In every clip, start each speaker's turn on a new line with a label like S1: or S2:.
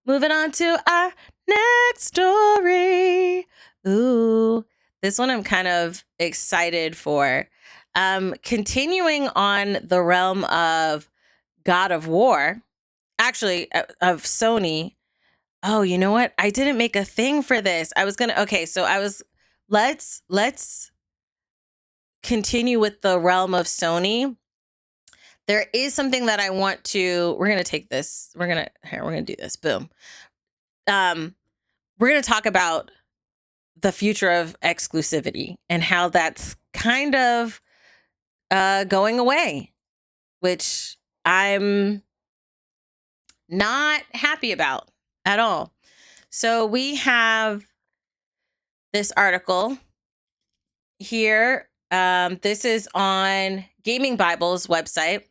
S1: Moving on to our next story. Ooh, this one I'm kind of excited for. Continuing on the realm of God of War, actually, of Sony. Oh, you know what? I didn't make a thing for this. Let's continue with the realm of Sony. There is something that I want to, we're going to take this. We're going to do this. Boom. We're going to talk about the future of exclusivity and how that's kind of going away, which I'm not happy about at all. So we have this article here. This is on Gaming Bible's website,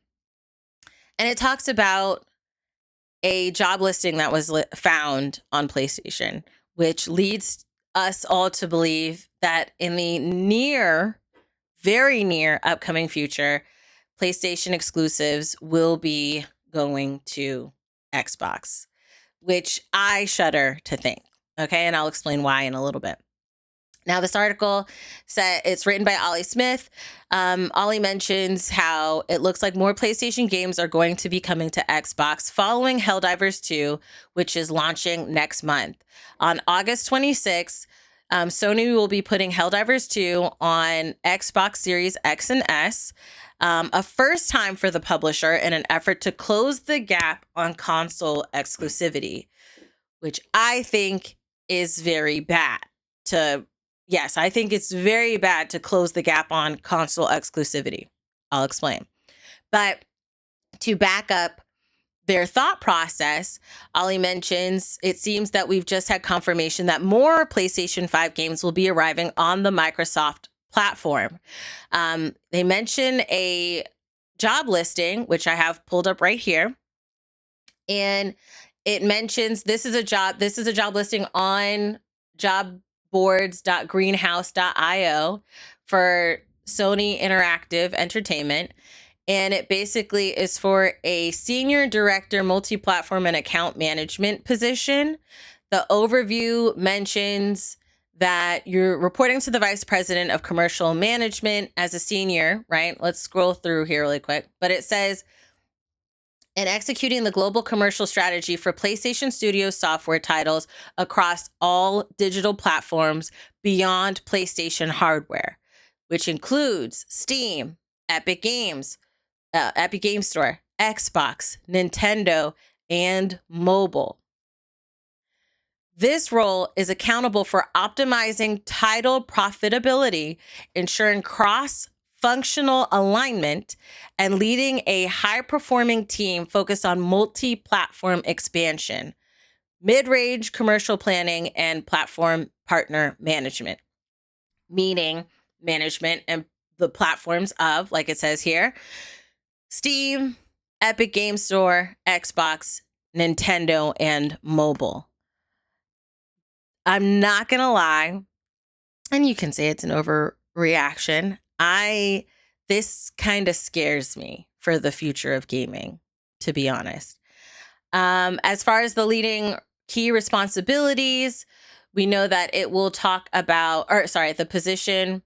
S1: and it talks about a job listing that was found on PlayStation, which leads us all to believe that in the very near upcoming future, PlayStation exclusives will be going to Xbox, which I shudder to think. Okay, and I'll explain why in a little bit. Now, this article said it's written by Ollie Smith. Ollie mentions how it looks like more PlayStation games are going to be coming to Xbox following Helldivers 2, which is launching next month. On August 26th, Sony will be putting Helldivers 2 on Xbox Series X and S, a first time for the publisher in an effort to close the gap on console exclusivity, which I think is very bad Yes, I think it's very bad to close the gap on console exclusivity. I'll explain. But to back up their thought process, Ollie mentions it seems that we've just had confirmation that more PlayStation 5 games will be arriving on the Microsoft platform. They mention a job listing, which I have pulled up right here. And it mentions this is a job listing on jobboards.greenhouse.io for Sony Interactive Entertainment. And it basically is for a senior director, multi-platform and account management position. The overview mentions that you're reporting to the vice president of commercial management as a senior, right? Let's scroll through here really quick. But it says, and executing the global commercial strategy for PlayStation Studio software titles across all digital platforms beyond PlayStation hardware, which includes Steam, Epic Games Store, Xbox, Nintendo, and mobile. This role is accountable for optimizing title profitability, ensuring cross-functional alignment, and leading a high-performing team focused on multi-platform expansion, mid-range commercial planning, and platform partner management. Meaning management and the platforms of, like it says here, Steam, Epic Games Store, Xbox, Nintendo, and mobile. I'm not going to lie, and you can say it's an overreaction. This kind of scares me for the future of gaming, to be honest. As far as the leading key responsibilities, we know that it will talk about, the position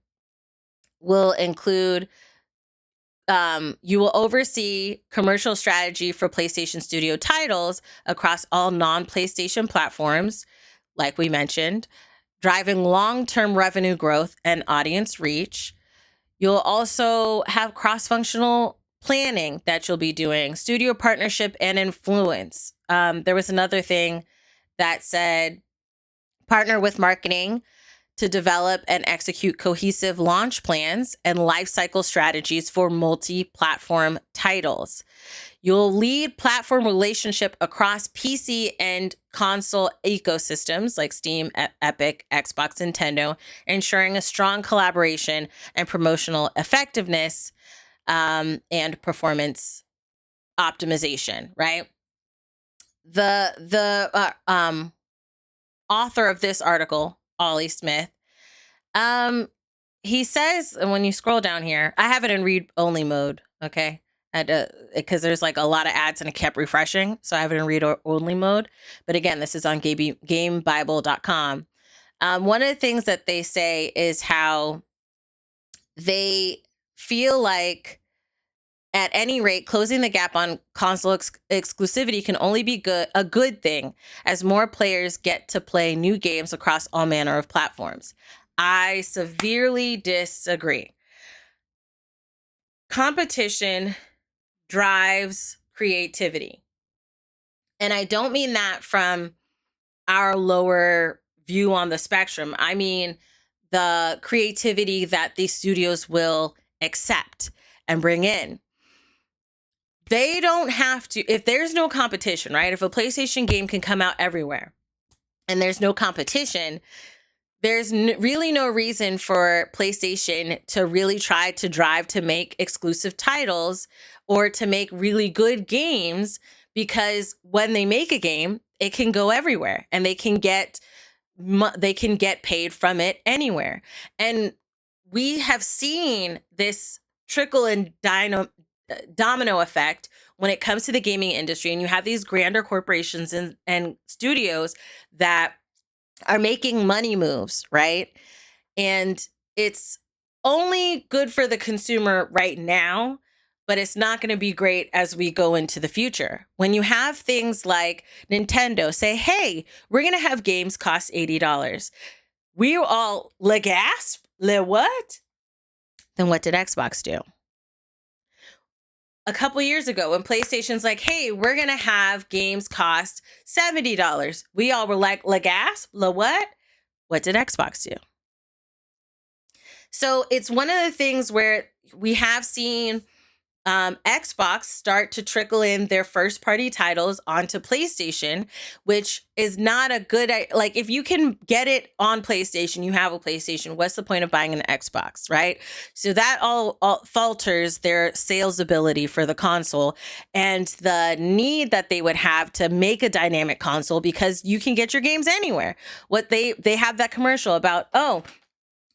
S1: will include, you will oversee commercial strategy for PlayStation Studio titles across all non-PlayStation platforms, like we mentioned, driving long-term revenue growth and audience reach. You'll also have cross-functional planning that you'll be doing, studio partnership and influence. There was another thing that said partner with marketing to develop and execute cohesive launch plans and lifecycle strategies for multi-platform titles. You'll lead platform relationship across PC and console ecosystems like Steam, Epic, Xbox, Nintendo, ensuring a strong collaboration and promotional effectiveness and performance optimization, right? The author of this article, Ollie Smith, he says, and when you scroll down here, I have it in read-only mode, okay? because there's like a lot of ads and it kept refreshing. So I have it in read only mode. But again, this is on gamebible.com. One of the things that they say is how they feel like at any rate, closing the gap on console exclusivity can only be a good thing as more players get to play new games across all manner of platforms. I severely disagree. Competition drives creativity. And I don't mean that from our lower view on the spectrum. I mean the creativity that these studios will accept and bring in. They don't have to, if there's no competition, right? If a PlayStation game can come out everywhere and there's no competition, there's really no reason for PlayStation to really try to drive to make exclusive titles or to make really good games, because when they make a game, it can go everywhere and they can get paid from it anywhere. And we have seen this trickle and domino effect when it comes to the gaming industry, and you have these grander corporations and studios that are making money moves, right? And it's only good for the consumer right now, but it's not going to be great as we go into the future. When you have things like Nintendo say, hey, we're going to have games cost $80. We all le gasp, le what? Then what did Xbox do? A couple years ago when PlayStation's like, hey, we're going to have games cost $70. We all were like, le gasp, le what? What did Xbox do? So it's one of the things where we have seen Xbox start to trickle in their first party titles onto PlayStation, which is not a good, like, if you can get it on PlayStation, you have a PlayStation, what's the point of buying an Xbox, right? So that all falters their sales ability for the console and the need that they would have to make a dynamic console, because you can get your games anywhere. What they have that commercial about, oh,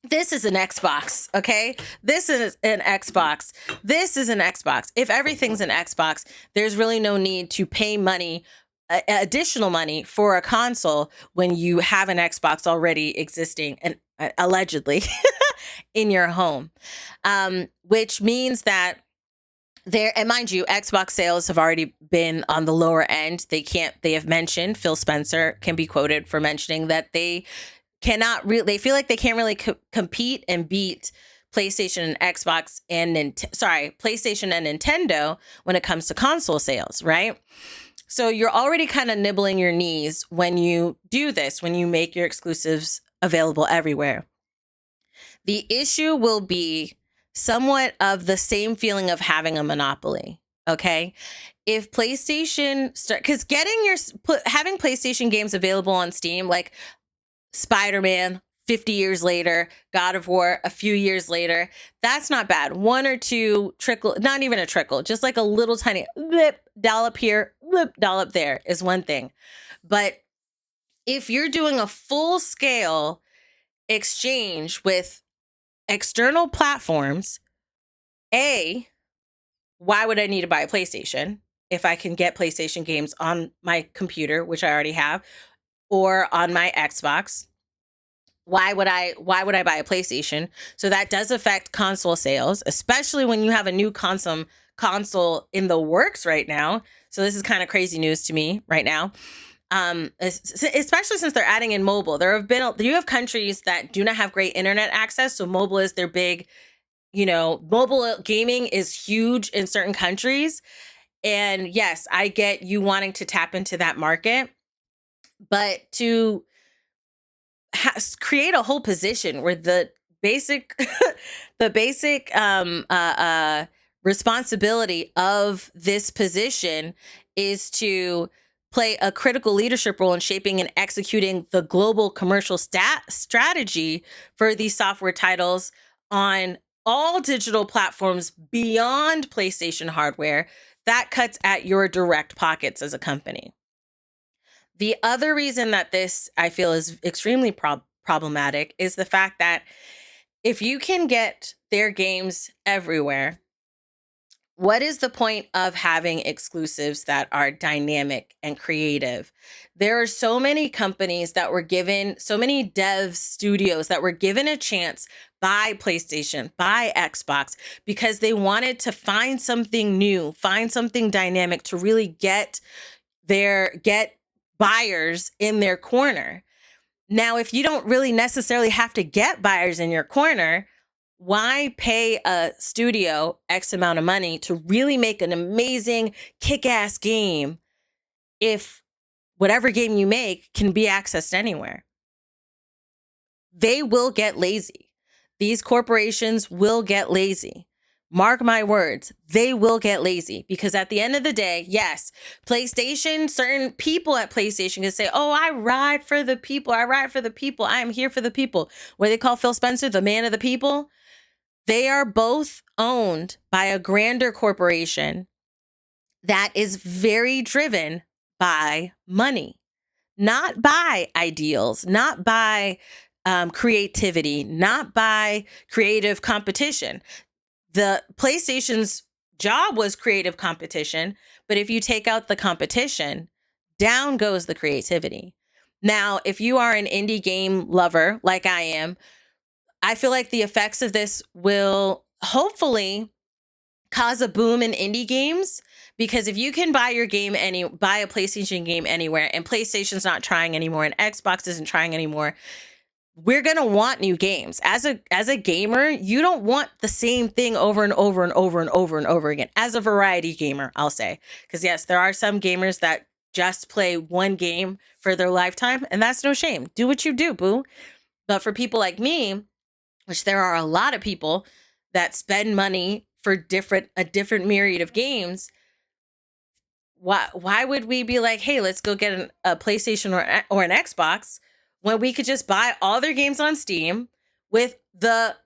S1: this is an Xbox, okay? This is an Xbox. This is an Xbox. If everything's an Xbox, there's really no need to pay money, additional money for a console when you have an Xbox already existing and allegedly in your home. Which means that and mind you, Xbox sales have already been on the lower end. They have mentioned, Phil Spencer can be quoted for mentioning that they feel like they can't really compete and beat PlayStation and Xbox and PlayStation and Nintendo when it comes to console sales, right? So you're already kind of nibbling your knees when you do this, when you make your exclusives available everywhere. The issue will be somewhat of the same feeling of having a monopoly, okay? If PlayStation because having PlayStation games available on Steam, like Spider-Man 50 years later, God of War a few years later, that's not bad. One or two not even a trickle, just like a little tiny dollop here, dollop there is one thing. But if you're doing a full scale exchange with external platforms, why would I need to buy a PlayStation if I can get PlayStation games on my computer, which I already have, or on my Xbox? Why would I buy a PlayStation? So that does affect console sales, especially when you have a new console in the works right now. So this is kind of crazy news to me right now. Especially since they're adding in mobile. You have countries that do not have great internet access, so mobile is their big, mobile gaming is huge in certain countries. And yes, I get you wanting to tap into that market, but to create a whole position where the basic responsibility of this position is to play a critical leadership role in shaping and executing the global commercial strategy for these software titles on all digital platforms beyond PlayStation hardware. That cuts at your direct pockets as a company. The other reason that this, I feel, is extremely problematic is the fact that if you can get their games everywhere, what is the point of having exclusives that are dynamic and creative? There are so many companies that were given, so many dev studios that were given a chance by PlayStation, by Xbox, because they wanted to find something new, find something dynamic to really get buyers in their corner. Now, if you don't really necessarily have to get buyers in your corner, why pay a studio X amount of money to really make an amazing kick-ass game if whatever game you make can be accessed anywhere? They will get lazy. These corporations will get lazy. Mark my words, they will get lazy, because at the end of the day, yes, PlayStation, certain people at PlayStation can say, oh, I ride for the people. I ride for the people. I am here for the people. What they call Phil Spencer, the man of the people. They are both owned by a grander corporation that is very driven by money, not by ideals, not by creativity, not by creative competition. The PlayStation's job was creative competition, but if you take out the competition, down goes the creativity. Now, if you are an indie game lover like I am, I feel like the effects of this will hopefully cause a boom in indie games, because if you can buy a PlayStation game anywhere, and PlayStation's not trying anymore and Xbox isn't trying anymore, we're going to want new games. As a gamer, you don't want the same thing over and over and over and over and over again. As a variety gamer, I'll say, because yes, there are some gamers that just play one game for their lifetime, and that's no shame. Do what you do, boo. But for people like me, which there are a lot of people that spend money for a different myriad of games, why would we be like, hey, let's go get a PlayStation or an Xbox when we could just buy all their games on Steam with the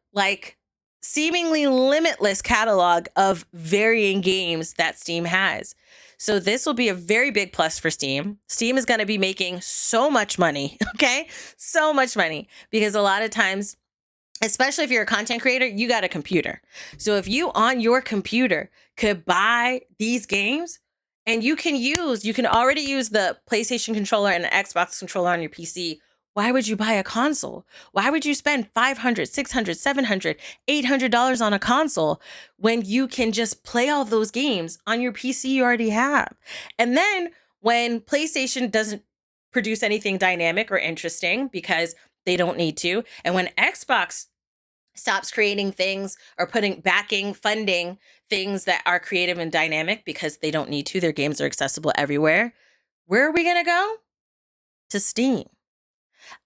S1: seemingly limitless catalog of varying games that Steam has? So this will be a very big plus for Steam. Steam is going to be making so much money, okay? So much money, because a lot of times, especially if you're a content creator, you got a computer. So if you on your computer could buy these games, and you can already use the PlayStation controller and the Xbox controller on your PC, why would you buy a console? Why would you spend $500, $600, $700, $800 on a console when you can just play all those games on your PC you already have? And then when PlayStation doesn't produce anything dynamic or interesting because they don't need to, and when Xbox stops creating things or funding things that are creative and dynamic because they don't need to, their games are accessible everywhere, where are we going to go? To Steam.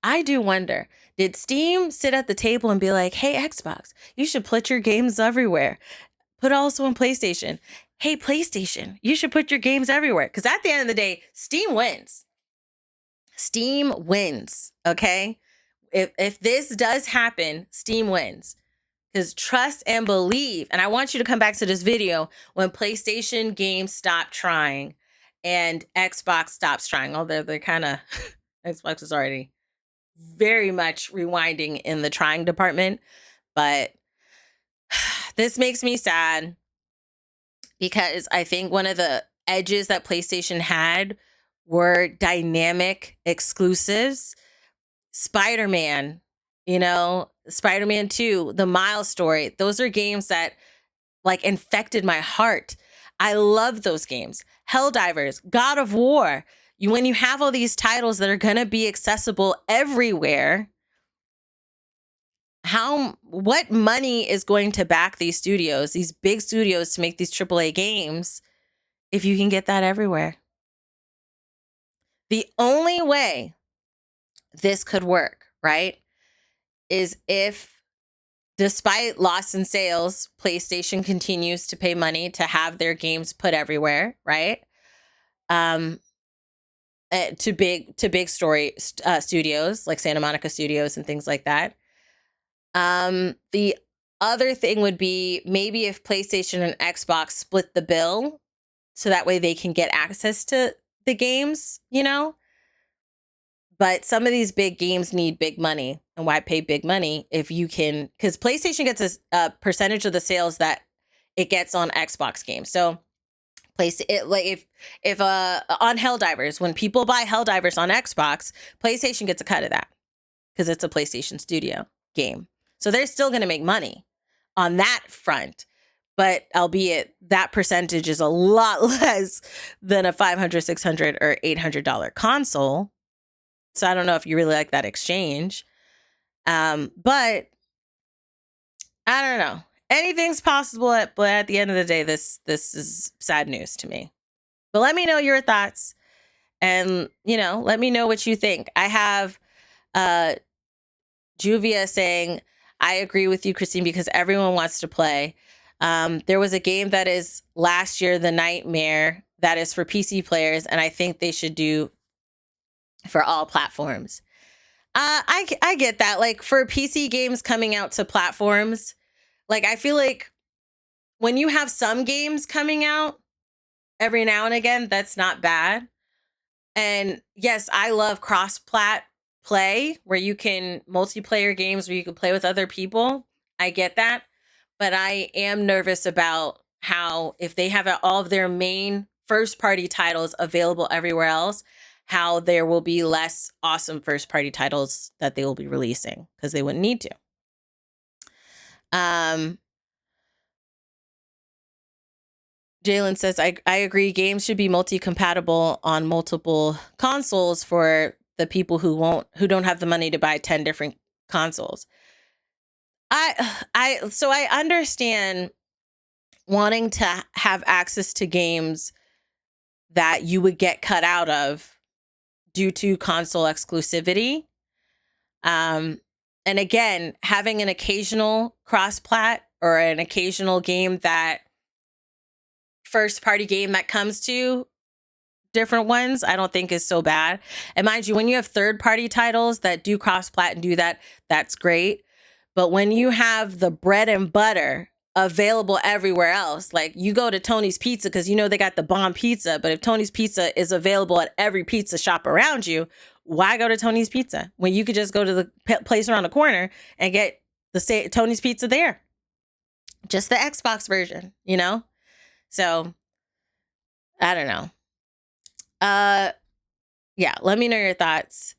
S1: I do wonder, did Steam sit at the table and be like, hey, Xbox, you should put your games everywhere. Put also on PlayStation. Hey, PlayStation, you should put your games everywhere. Because at the end of the day, Steam wins. Steam wins, okay? If this does happen, Steam wins. Because trust and believe, and I want you to come back to this video when PlayStation games stop trying and Xbox stops trying, although they're kind of, Xbox is already very much rewinding in the trying department. But this makes me sad, because I think one of the edges that PlayStation had were dynamic exclusives. Spider-Man, Spider-Man 2, the Miles story. Those are games that infected my heart. I love those games. Helldivers, God of War. When you have all these titles that are going to be accessible everywhere, what money is going to back these studios, these big studios, to make these AAA games if you can get that everywhere? The only way this could work, right, is if, despite loss in sales, PlayStation continues to pay money to have their games put everywhere, right? To big story studios like Santa Monica Studios and things like that. The other thing would be maybe if PlayStation and Xbox split the bill, so that way they can get access to the games, But some of these big games need big money. And why pay big money if you can? Because PlayStation gets a percentage of the sales that it gets on Xbox games. So place it like if on Helldivers, when people buy Helldivers on Xbox, PlayStation gets a cut of that because it's a PlayStation Studio game. So they're still going to make money on that front, but albeit that percentage is a lot less than a $500, $600, or $800 console. So I don't know if you really like that exchange. But I don't know. Anything's possible, but at the end of the day, this is sad news to me. But let me know your thoughts, and let me know what you think. I have Juvia saying, I agree with you, Christine, because everyone wants to play. There was a game that is last year, The Nightmare, that is for PC players, and I think they should do for all platforms. I get that. Like, for PC games coming out to platforms, like, I feel like when you have some games coming out every now and again, that's not bad. And yes, I love cross-plat play where you can multiplayer games where you can play with other people. I get that. But I am nervous about how if they have all of their main first-party titles available everywhere else, how there will be less awesome first-party titles that they will be releasing because they wouldn't need to. Jalen says, I agree. Games should be multi-compatible on multiple consoles for the people who don't have the money to buy 10 different consoles. So I understand wanting to have access to games that you would get cut out of due to console exclusivity. And again, having an occasional cross-plat or an occasional game that first party game that comes to different ones, I don't think is so bad. And mind you, when you have third party titles that do cross-plat and do that, that's great. But when you have the bread and butter available everywhere else, like you go to Tony's Pizza because they got the bomb pizza, but if Tony's Pizza is available at every pizza shop around you, why go to Tony's Pizza when you could just go to the place around the corner and get the Tony's Pizza there? Just the Xbox version, So I don't know. Yeah, let me know your thoughts.